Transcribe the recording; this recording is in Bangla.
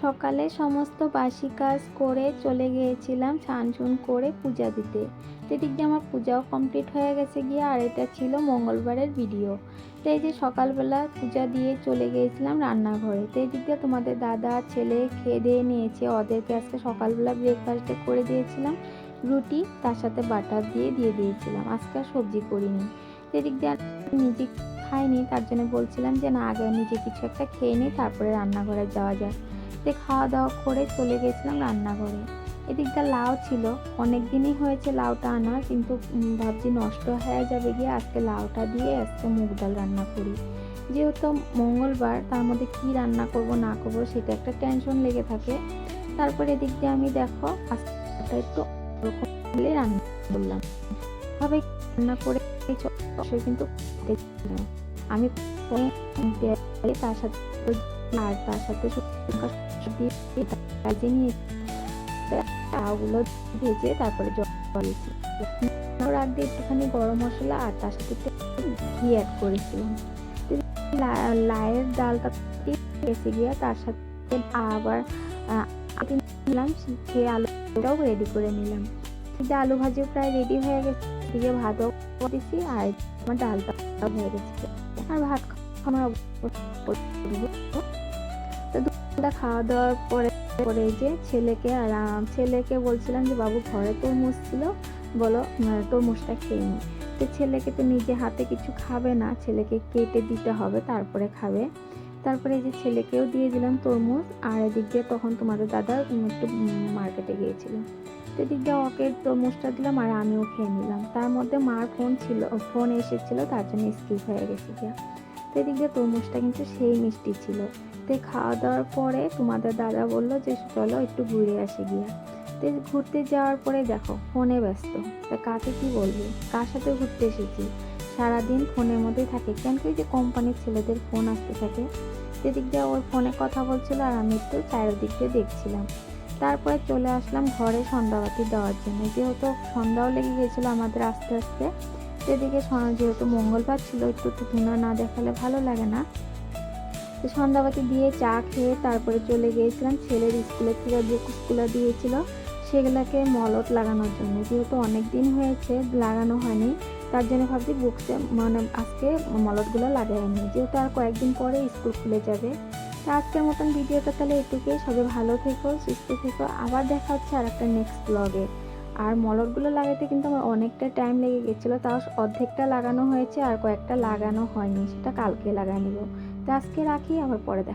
সকালে সমস্ত বাসি কাজ করে চলে গিয়েছিলাম স্নান করে পূজা দিতে। এদিক দিয়ে আমার পূজাও কমপ্লিট হয়ে গেছে গিয়ে, আর এটা ছিল মঙ্গলবারের ভিডিও। তো এই যে সকালবেলা পূজা দিয়ে চলে গিয়েছিলাম রান্নাঘরে। তো এই দিক দিয়ে তোমাদের দাদা ছেলে খেয়ে দিয়ে নিয়েছে, ওদেরকে আজকে সকালবেলা ব্রেকফাস্টে করে দিয়েছিলাম রুটি, তার সাথে বাটার দিয়ে দিয়েছিলাম। আজকে আর সবজি করিনি। তো এদিক দিয়ে নিজে খাইনি, তার জন্য বলছিলাম যে না, আগে নিজে কিছু একটা খেয়ে নিই, তারপরে রান্নাঘরে যাওয়া যায়। খাওয়া দাওয়া করে চলে গেছিলাম রান্নাঘরে। এদিকটা লাউ ছিল, অনেক দিনই হয়েছে লাউটা আনা, কিন্তু ভাবছি নষ্ট হয়ে যাবে গিয়ে আজকে লাউটা দিয়ে আজকে মুগ ডাল রান্না করি। যেহেতু মঙ্গলবার, তার মধ্যে কি রান্না করব না করব সেটা একটা টেনশন লেগে থাকে। তারপরে এদিক দিয়ে আমি দেখো আজকে একটু রান্না করলাম, ভাবে রান্না করে কিন্তু আমি তার সাথে ভেজে নিয়ে চাগুলো ভেজে তারপরে জল দিয়েছি। আগ দিয়ে একটুখানি গরম মশলা আর তার সাথে ঘি অ্যাড করেছিলাম। লাউয়ের ডালটা এসে গিয়ে তার সাথে আবার নিলাম, সে আলুটাও রেডি করে নিলাম। আলু ভাজিও প্রায় রেডি হয়ে গেছে, দিকে ভাতও দিয়েছি আর আমার ডালটাও হয়ে গেছে। আর ভাত খাওয়ার খাওয়া দাওয়ার পরে যে ছেলেকে বলছিলাম যে বাবু ঘরে তরমুজ ছিল, বলো তরমুজটা খেয়ে নি। তো ছেলেকে তো নিজে হাতে কিছু খাবে না, ছেলেকে কেটে দিতে হবে তারপরে খাবে। তারপরে এই যে ছেলেকেও দিয়ে দিলাম তরমুজ। আর এদিক দিয়ে তখন তোমাদের দাদা একটু মার্কেটে গিয়েছিল, তো এদিক দিয়ে ওকে তরমুজটা দিলাম আর আমিও খেয়ে নিলাম। তার মধ্যে মার ফোন এসেছিল, তার জন্য স্কিপ হয়ে গেছে গিয়া। তো এদিক দিয়ে তরমুজটা কিন্তু সেই মিষ্টি ছিল। তো খাওয়া দাওয়ার পরে তোমাদের দাদা বললো যে চলো একটু ঘুরে আসি গিয়া। তো ঘুরতে যাওয়ার পরে দেখো ফোনে ব্যস্ত। তা কাকে কি বলবি, কার সাথে ঘুরতে এসেছি, সারাদিন ফোনের মধ্যেই থাকে। কেন কি যে কোম্পানির ছেলেদের ফোন আসতে থাকে, সেদিক দিয়ে ওর ফোনে কথা বলছিল আর আমি একটু চারিদিক দিয়ে দেখছিলাম। তারপরে চলে আসলাম ঘরে সন্ধ্যাবাতি দেওয়ার জন্য, যেহেতু সন্ধ্যাও লেগে গিয়েছিলো আমাদের আস্তে আস্তে। সেদিকে যেহেতু মঙ্গলবার ছিল, একটু ধুনা না দেখালে ভালো লাগে না। তো সন্ধ্যাবাতি দিয়ে চা খেয়ে তারপরে চলে গিয়েছিলাম ছেলের স্কুলের থেকে বুকসগুলো দিয়েছিল সেগুলোকে মলট লাগানোর জন্য। যেহেতু অনেক দিন হয়েছে লাগানো হয়নি, তার জন্য ভাবছি বুকসে আজকে মলটগুলো লাগাইনি, যেহেতু আর কয়েকদিন পরে স্কুল খুলে যাবে। তো আজকের মতন ভিডিওটা তাহলে এটুকুই। সবাই ভালো থেকো, সুস্থ থেকো, আবার দেখা হচ্ছে আর একটা নেক্সট ব্লগে। আর মলটগুলো লাগাতে কিন্তু আমার অনেকটা টাইম লেগে গেছিলো, তাও অর্ধেকটা লাগানো হয়েছে আর কয়েকটা লাগানো হয়নি, সেটা কালকে লাগাই নিব। তো আজকে রাখি, আবার পরে দেখা।